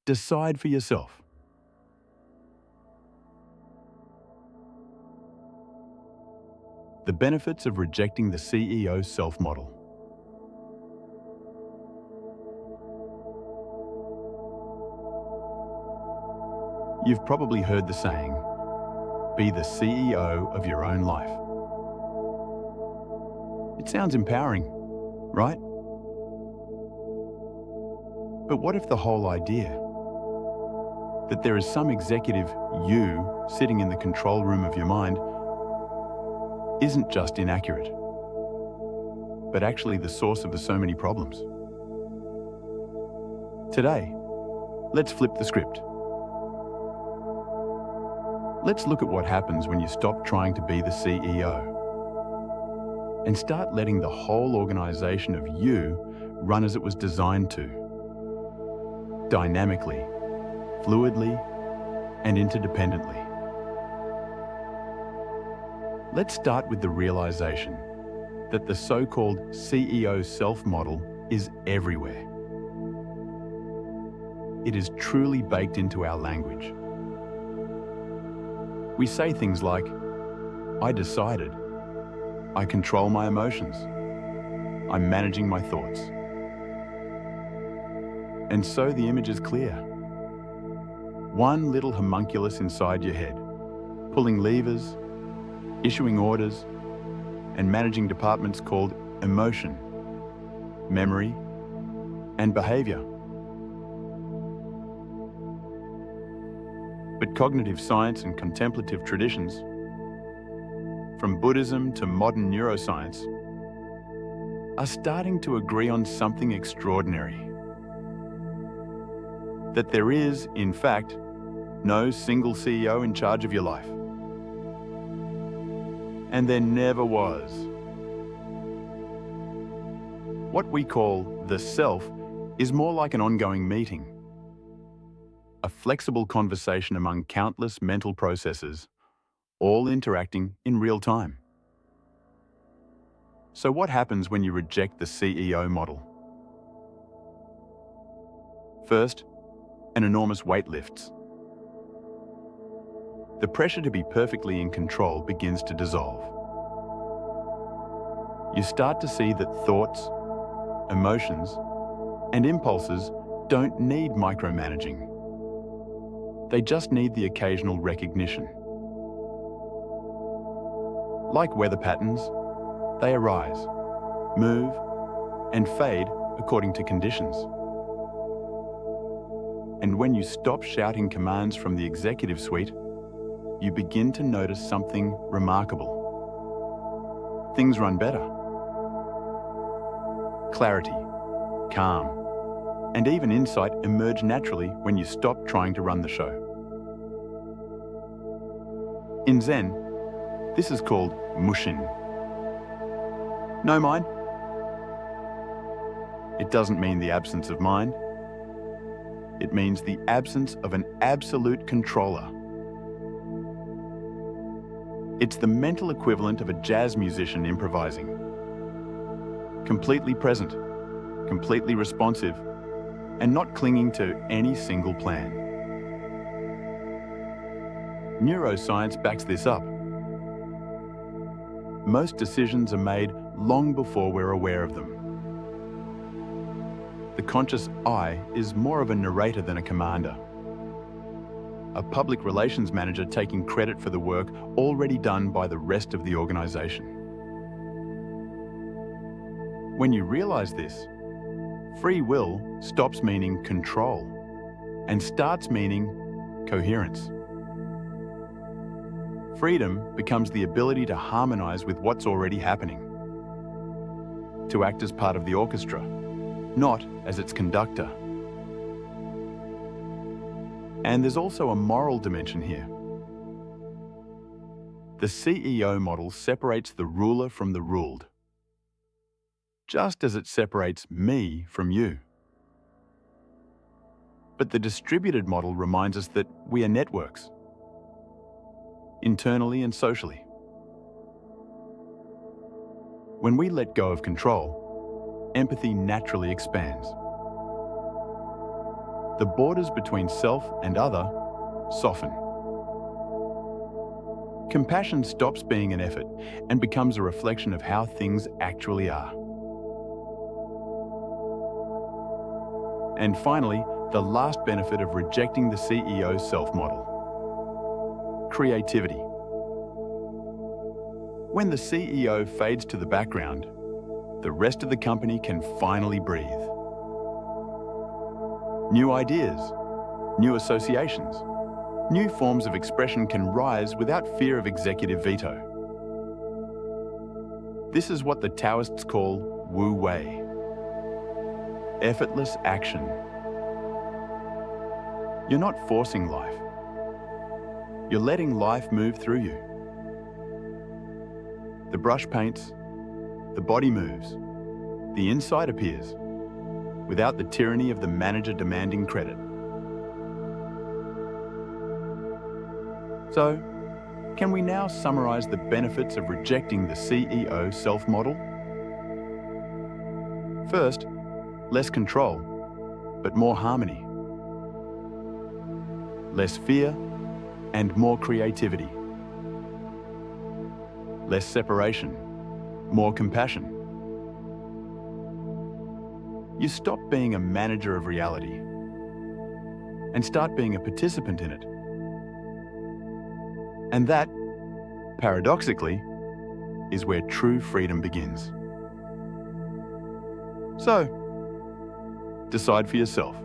Decide for yourself. The benefits of rejecting the CEO self-model. You've probably heard the saying, be the CEO of your own life. It sounds empowering, right? But what if the whole idea that there is some executive you sitting in the control room of your mind isn't just inaccurate, but actually the source of so many problems? Today, let's flip the script. Let's look at what happens when you stop trying to be the CEO and start letting the whole organization of you run as it was designed to, dynamically, fluidly, and interdependently. Let's start with the realization that the so-called CEO self-model is everywhere. It is truly baked into our language. We say things like, I decided, I control my emotions, I'm managing my thoughts. And so the image is clear. One little homunculus inside your head, pulling levers, issuing orders, and managing departments called emotion, memory, and behavior. But cognitive science and contemplative traditions, from Buddhism to modern neuroscience, are starting to agree on something extraordinary. That there is, in fact, no single CEO in charge of your life. And there never was. What we call the self is more like an ongoing meeting, a flexible conversation among countless mental processes, all interacting in real time. So what happens when you reject the CEO model? First, an enormous weight lifts. The pressure to be perfectly in control begins to dissolve. You start to see that thoughts, emotions, and impulses don't need micromanaging. They just need the occasional recognition. Like weather patterns, they arise, move, and fade according to conditions. And when you stop shouting commands from the executive suite, you begin to notice something remarkable. Things run better. Clarity, calm, and even insight emerge naturally when you stop trying to run the show. In Zen, this is called Mushin. No mind? It doesn't mean the absence of mind. It means the absence of an absolute controller. It's the mental equivalent of a jazz musician improvising. Completely present, completely responsive, and not clinging to any single plan. Neuroscience backs this up. Most decisions are made long before we're aware of them. The conscious I is more of a narrator than a commander. A public relations manager taking credit for the work already done by the rest of the organization. When you realize this, free will stops meaning control and starts meaning coherence. Freedom becomes the ability to harmonize with what's already happening, to act as part of the orchestra, not as its conductor. And there's also a moral dimension here. The CEO model separates the ruler from the ruled, just as it separates me from you. But the distributed model reminds us that we are networks, internally and socially. When we let go of control, empathy naturally expands. the borders between self and other soften. Compassion stops being an effort and becomes a reflection of how things actually are. And finally, the last benefit of rejecting the CEO's self-model: creativity. When the CEO fades to the background, the rest of the company can finally breathe. New ideas, new associations, new forms of expression can rise without fear of executive veto. This is what the Taoists call Wu Wei, effortless action. You're not forcing life. You're letting life move through you. The brush paints, the body moves, the inside appears, without the tyranny of the manager demanding credit. So, can we now summarize the benefits of rejecting the CEO self-model? First, less control, but more harmony. Less fear and more creativity. Less separation, more compassion. You stop being a manager of reality and start being a participant in it. And that, paradoxically, is where true freedom begins. So, decide for yourself.